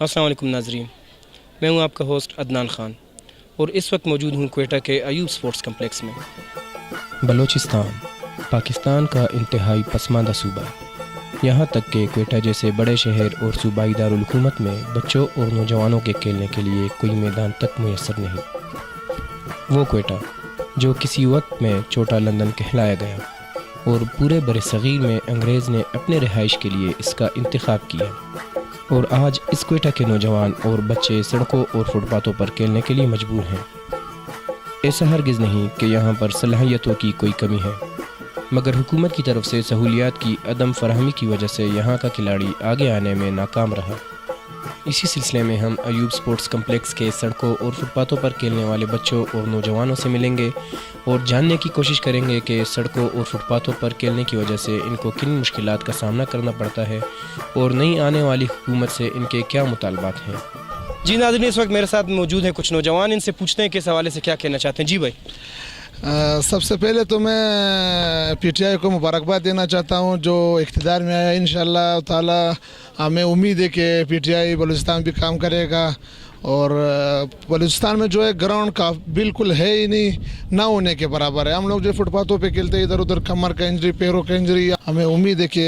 अस्सलाम वालेकुम नाजरीन, मैं हूं आपका होस्ट अदनान ख़ान और इस वक्त मौजूद हूं कोयटा के अयूब स्पोर्ट्स कम्प्लेक्स में। बलूचिस्तान पाकिस्तान का इंतहाई पसमानदा सूबा है। यहाँ तक कि कोयटा जैसे बड़े शहर और सूबाई दारुल हुकूमत में बच्चों और नौजवानों के खेलने के लिए कोई मैदान तक मुयस्सर नहीं। वो कोयटा जो किसी वक्त में छोटा लंदन कहलाया गया और पूरे बरसगीर में अंग्रेज़ ने अपने रिहाइश के लिए इसका इंतखाब किया, और आज इस कोयटा के नौजवान और बच्चे सड़कों और फुटपाथों पर खेलने के लिए मजबूर हैं। ऐसा हरगिज़ नहीं कि यहाँ पर सलाहियतों की कोई कमी है, मगर हुकूमत की तरफ से सहूलियात की अदम फराहमी की वजह से यहाँ का खिलाड़ी आगे आने में नाकाम रहा। इसी सिलसिले में हम अयूब स्पोर्ट्स कम्प्लेक्स के सड़कों और फुटपाथों पर खेलने वाले बच्चों और नौजवानों से मिलेंगे और जानने की कोशिश करेंगे कि सड़कों और फुटपाथों पर खेलने की वजह से इनको किन मुश्किलात का सामना करना पड़ता है और नई आने वाली हुकूमत से इनके क्या मुतालबात हैं। जी नाज़रीन, इस वक्त मेरे साथ मौजूद हैं कुछ नौजवान, इनसे पूछते हैं कि इस हवाले से क्या कहना चाहते हैं। जी भाई। सबसे पहले तो मैं पीटीआई को मुबारकबाद देना चाहता हूं जो इक़्तिदार में आया। इंशाअल्लाह ताला हमें उम्मीद है कि पीटीआई बलूचिस्तान भी काम करेगा। और बलूचिस्तान में जो है ग्राउंड का बिल्कुल है ही नहीं, ना होने के बराबर है। हम लोग जो फुटपाथों पे खेलते हैं, इधर उधर कमर का इंजरी, पैरों का इंजरी। हमें उम्मीद है कि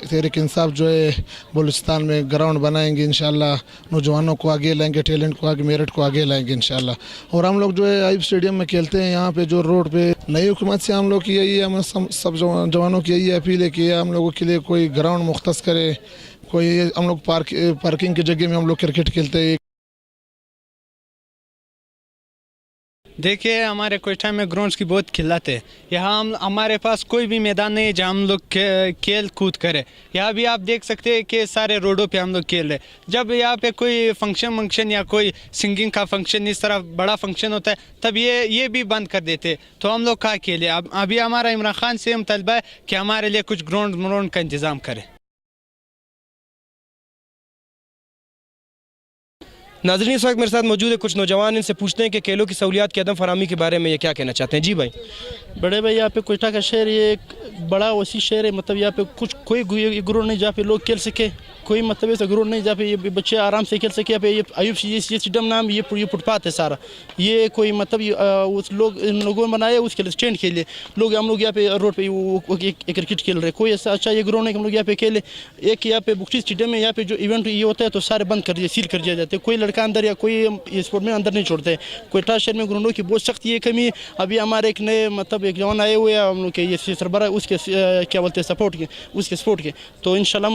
तहरीक इंसाफ जो है बलूचिस्तान में ग्राउंड बनाएंगे इंशाल्लाह, नौजवानों को आगे लाएंगे, टैलेंट को आगे, मेरिट को आगे लाएंगे इंशाल्लाह। और हम लोग जो है अयूब स्टेडियम में खेलते हैं, यहाँ पे जो रोड पे नई हुकूमत से हम लोग की यही है, हम सब जवानों की यही अपील है कि हम लोगों के लिए कोई ग्राउंड मुख्तस करे, कोई हम लोग पार्किंग की जगह में हम लोग क्रिकेट खेलते हैं। देखिए, हमारे कोयटा में ग्राउंड्स की बहुत किल्लत है। यहाँ हमारे पास कोई भी मैदान नहीं है जहाँ हम लोग खेल कूद करें। यहाँ भी आप देख सकते हैं कि सारे रोडों पे हम लोग खेल रहे हैं। जब यहाँ पे कोई फंक्शन या कोई सिंगिंग का फंक्शन, इस तरह बड़ा फंक्शन होता है, तब ये भी बंद कर देते, तो हम लोग कहाँ खेले। अब अभी हमारा इमरान खान से मुतालबा है कि हमारे लिए कुछ ग्राउंड का इंतज़ाम करें। नाज़रीन, इस वक्त मेरे साथ मौजूद है कुछ नौजवान, इनसे पूछते हैं कि खेलों की सहूलियात की अदम फराहमी के बारे में ये क्या कहना चाहते हैं। जी भाई। बड़े भाई, यहाँ पे कोयटा का शहर ये एक बड़ा वसी शहर है। मतलब यहाँ पे कोई ग्राउंड नहीं जहाँ पे लोग खेल सके, कोई मतलब ऐसा ग्राउंड नहीं जहाँ पे ये बच्चे आराम से खेल सके। यहाँ पे ये अयूब ये स्टेडियम नाम, ये फुटपाथ है सारा। ये कोई मतलब उस इन लोगों ने बनाया, उसके लिए स्टैंड खेले लोग। हम लोग यहाँ पे रोड पे क्रिकेट खेल रहे, कोई ऐसा अच्छा ये ग्राउंड है कि हम लोग यहाँ पे खेले। एक यहाँ पे बुक्टी स्टेडियम है, यहाँ पे जो इवेंट ये होता है तो सारे बंद कर दिए, सील कर दिया जाते हैं। कोई लड़का अंदर या कोई स्पोर्ट में अंदर नहीं छोड़ते। कोयटा शहर में ग्राउंडों की बहुत सख्त ये कमी है। अभी हमारे एक नए मतलब एक जवान आए हुए हैं हम लोग के ये सरबराह उसके क्या बोलते हैं सपोर्ट के, उसके सपोर्ट के। तो इंशाल्लाह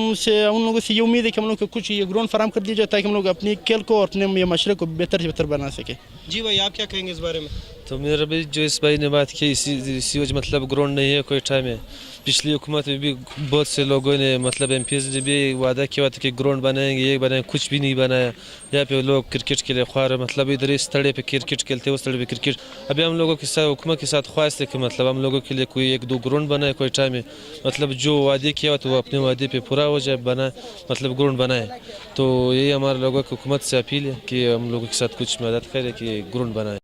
उन लोगों से ये उम्मीद है कि हम लोग को कुछ ये ग्राउंड फराम कर दिया जाए ताकि हम लोग अपनी खेल को और अपने माशरे को बेहतर से बेहतर बना सके। जी भाई, आप क्या कहेंगे इस बारे में? तो मेरा भी जो इस भाई ने बात की, इसी वजह मतलब ग्राउंड नहीं है कोयटा में। पिछली हुकूमत में भी बहुत से लोगों ने मतलब एमपीज़ ने भी वादा किया था कि ग्राउंड बनाएंगे, ये बनाएंगे, कुछ भी नहीं बनाया। यहाँ पे लोग क्रिकेट के लिए ख्वार मतलब इधर इस तड़े पे क्रिकेट खेलते, उस तड़े पे क्रिकेट। अभी हम लोगों के साथ हुकूमत के साथ ख्वाहिश है कि मतलब हम लोगों के लिए कोई एक दो ग्राउंड बनाए कोयटा में। मतलब जो वादे किया तो वो अपने वादे पे पूरा हो जाए, बनाए मतलब ग्राउंड बनाए। तो यही हमारे लोगों की हुकूमत से अपील है कि हम लोगों के साथ कुछ मदद करे कि ग्राउंड बनाए।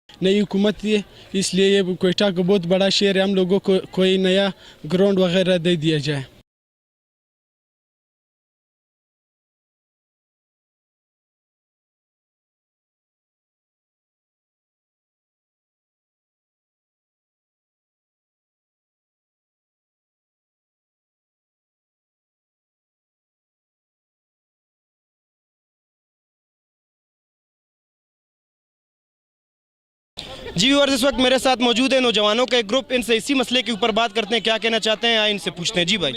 नई हुकूमत है, इसलिए ये कोयटा का बहुत बड़ा शहर है, हम लोगों को कोई नया ग्राउंड वगैरह दे दिया जाए। जी व्यूअर्स, इस वक्त मेरे साथ मौजूद है नौजवानों का एक ग्रुप, इनसे इसी मसले के ऊपर बात करते हैं, क्या कहना चाहते हैं इनसे पूछते हैं। जी भाई।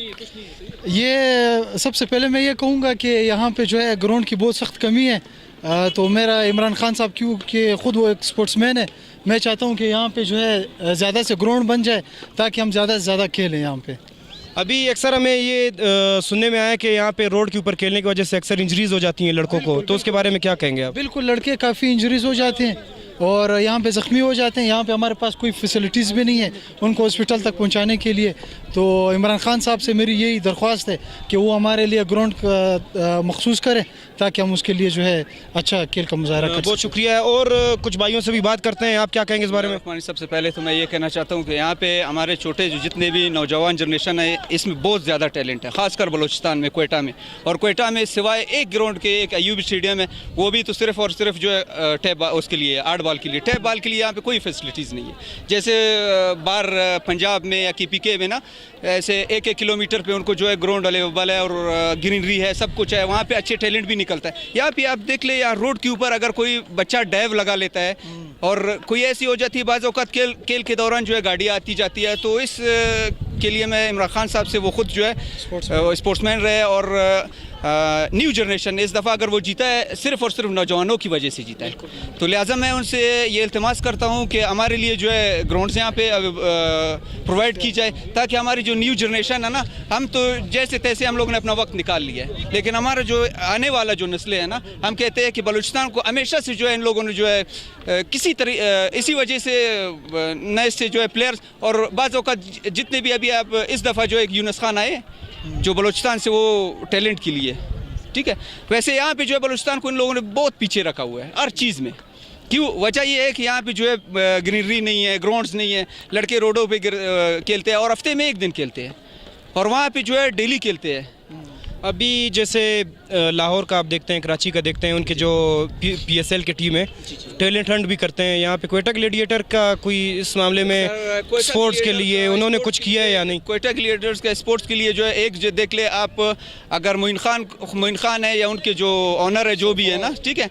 ये सबसे पहले मैं ये कहूँगा कि यहाँ पे जो है ग्राउंड की बहुत सख्त कमी है। तो मेरा इमरान खान साहब क्योंकि ख़ुद वो एक स्पोर्ट्समैन है, मैं चाहता हूँ कि यहाँ पे जो है ज़्यादा से ग्राउंड बन जाए ताकि हम ज़्यादा से ज़्यादा खेलें यहाँ पे। अभी अक्सर हमें ये सुनने में आया कि यहाँ पे रोड के ऊपर खेलने की वजह से अक्सर इंजरीज हो जाती हैं लड़कों को, तो उसके बारे में क्या कहेंगे आप? बिल्कुल, लड़के काफ़ी इंजरीज हो जाते हैं। اور یہاں پہ زخمی ہو جاتے ہیں. یہاں پہ ہمارے پاس کوئی فیسلٹیز بھی نہیں ہے ان کو ہاسپٹل تک پہنچانے کے لیے. تو عمران خان صاحب سے میری یہی درخواست ہے کہ وہ ہمارے لیے گراؤنڈ مخصوص کریں تاکہ ہم اس کے لیے جو ہے اچھا کھیل کا مظاہرہ کر سکیں. بہت شکریہ. اور کچھ بھائیوں سے بھی بات کرتے ہیں, آپ کیا کہیں گے اس بارے میں؟ سب سے پہلے تو میں یہ کہنا چاہتا ہوں کہ یہاں پہ ہمارے چھوٹے جتنے بھی نوجوان جنریشن ہے اس میں بہت زیادہ ٹیلنٹ ہے, خاص کر بلوچستان میں, کوئٹہ میں. اور کوئٹہ میں سوائے ایک گراؤنڈ کے ایک ایوب اسٹیڈیم ہے, وہ بھی تو صرف اور صرف جو ہے ٹیپ اس کے لیے, 8 بال کے لیے. ٹیپ بال کے لیے یہاں پہ کوئی فیسلٹیز نہیں ہے. جیسے باہر پنجاب میں یا KPK میں نا, ایسے 1-1 کلومیٹر پہ ان کو جو ہے گراؤنڈ اویلیبل ہے اور گرینری ہے, سب کچھ ہے. وہاں پہ اچھے ٹیلنٹ بھی نکلتا ہے. یہاں پہ آپ دیکھ لیں, یہاں روڈ کے اوپر اگر کوئی بچہ ڈائیو لگا لیتا ہے اور کوئی ایسی ہو جاتی ہے, بعض اوقات کھیل کے دوران جو ہے گاڑی آتی جاتی ہے, تو اس کے لیے میں عمران خان صاحب سے, وہ خود جو ہے اسپورٹس مین رہے اور نیو جنریشن اس دفعہ اگر وہ جیتا ہے صرف اور صرف نوجوانوں کی وجہ سے جیتا ہے. تو لہٰذا میں ان سے یہ التماس کرتا ہوں کہ ہمارے لیے جو ہے گراؤنڈز یہاں پہ پرووائڈ کی جائے تاکہ ہماری جو نیو جنریشن ہے نا, ہم تو جیسے تیسے ہم لوگوں نے اپنا وقت نکال لیا ہے, لیکن ہمارا جو آنے والا جو نسلیں ہے نا, ہم کہتے ہیں کہ بلوچستان کو ہمیشہ سے جو ہے ان لوگوں نے جو ہے اسی وجہ سے نئے سے جو ہے پلیئرز, اور بعض اوقات جتنے بھی ابھی آپ اس دفعہ جو ایک یونس خان آئے جو بلوچستان سے, وہ ٹیلنٹ کے لیے, ٹھیک ہے. ویسے یہاں پہ جو ہے بلوچستان کو ان لوگوں نے بہت پیچھے رکھا ہوا ہے ہر چیز میں. کیوں؟ وجہ یہ ہے کہ یہاں پہ جو ہے گرینری نہیں ہے, گراؤنڈز نہیں ہے, لڑکے روڈوں پہ کھیلتے ہیں اور ہفتے میں 1 دن کھیلتے ہیں, اور وہاں پہ جو ہے ڈیلی کھیلتے ہیں. ابھی جیسے لاہور کا آپ دیکھتے ہیں, کراچی کا دیکھتے ہیں, ان کے جو PSL کی ٹیم ہے ٹیلنٹ ہنٹ بھی کرتے ہیں. یہاں پہ کوئٹہ گلیڈیٹر کا کوئی اس معاملے میں سپورٹس کے لیے انہوں نے کچھ کیا ہے یا نہیں؟ کوئٹہ گلیڈیٹرز کا سپورٹس کے لیے جو ہے ایک جو دیکھ لے آپ, اگر معین خان ہے یا ان کے جو آنر ہے جو بھی ہے نا, ٹھیک ہے,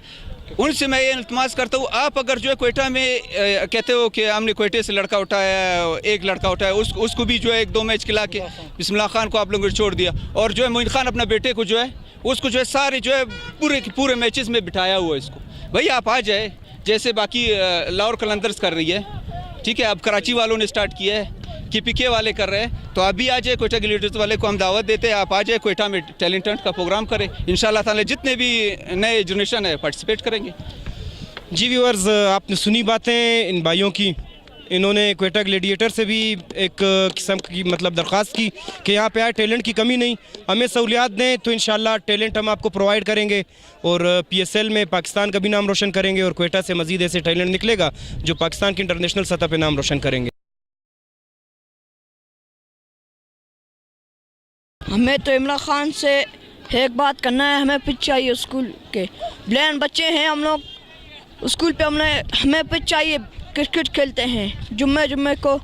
ان سے میں یہ التماس کرتا ہوں, آپ اگر جو ہے کوئٹہ میں کہتے ہو کہ ہم نے کوئٹہ سے لڑکا اٹھایا, ایک لڑکا اٹھایا, اس کو بھی جو ہے 1-2 میچ کھلا کے بسم اللہ خان کو آپ لوگوں نے چھوڑ دیا, اور جو ہے معین خان اپنا بیٹے کو جو ہے اس کو جو ہے سارے جو ہے پورے میچز میں بٹھایا ہوا ہے اس کو. بھائی آپ آ جائے جیسے باقی لاہور قلندرز کر رہی ہے, ٹھیک ہے, اب کراچی والوں نے سٹارٹ کیا ہے, KPK والے کر رہے ہیں, تو آپ بھی آ جائے. کوئٹہ گلیڈیٹرز والے کو ہم دعوت دیتے ہیں, آپ آ جائے کوئٹہ میں ٹیلنٹ ہنٹ کا پروگرام کریں. انشاءاللہ تعالی جتنے بھی نئے جنریشن ہے پارٹیسپیٹ کریں گے. جی ویورز, آپ نے سنی باتیں ان بھائیوں کی. انہوں نے کوئٹہ گلیڈیٹر سے بھی ایک قسم کی مطلب درخواست کی کہ یہاں پہ آئے, ٹیلنٹ کی کمی نہیں, ہمیں سہولیات دیں تو انشاءاللہ ٹیلنٹ ہم آپ کو پرووائڈ کریں گے, اور PSL میں پاکستان کا بھی نام روشن کریں گے, اور کوئٹہ سے مزید ایسے ٹیلنٹ نکلے گا جو پاکستان کی انٹرنیشنل سطح پہ نام روشن کریں گے. ہمیں تو عمران خان سے ایک بات کرنا ہے, ہمیں پچ چاہیے اسکول کے. بلینڈ بچے ہیں ہم لوگ, اسکول پہ ہمیں پچ چاہیے, کرکٹ کھیلتے ہیں جمعے کو.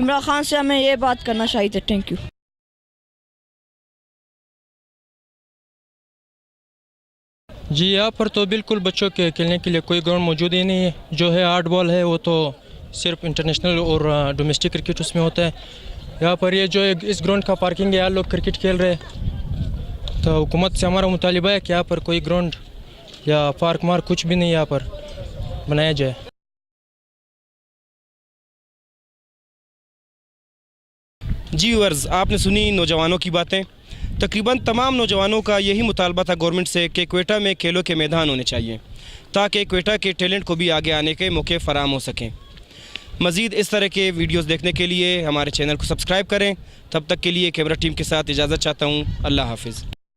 عمران خان سے ہمیں یہ بات کرنا چاہیے تھے. Thank you. جی یہاں پر تو بالکل بچوں کے کھیلنے کے لیے کوئی گراؤنڈ موجود ہی نہیں ہے. جو ہے 8 بال ہے وہ تو صرف انٹرنیشنل اور ڈومیسٹک کرکٹ اس میں ہوتا ہے. یہاں پر یہ جو اس گراؤنڈ کا پارکنگ ہے, یہاں لوگ کرکٹ کھیل رہے ہیں. تو حکومت سے ہمارا مطالبہ ہے کہ یہاں پر کوئی گراؤنڈ یا پارک مارک کچھ بھی نہیں یہاں پر بنایا جائے. جی ویورز, آپ نے سنی نوجوانوں کی باتیں. تقریباً تمام نوجوانوں کا یہی مطالبہ تھا گورنمنٹ سے کہ کوئٹہ میں کھیلوں کے میدان ہونے چاہیے تاکہ کوئٹہ کے ٹیلنٹ کو بھی آگے آنے کے موقع فراہم ہو سکیں. مزید اس طرح کے ویڈیوز دیکھنے کے لیے ہمارے چینل کو سبسکرائب کریں. تب تک کے لیے کیمرہ ٹیم کے ساتھ اجازت چاہتا ہوں. اللہ حافظ.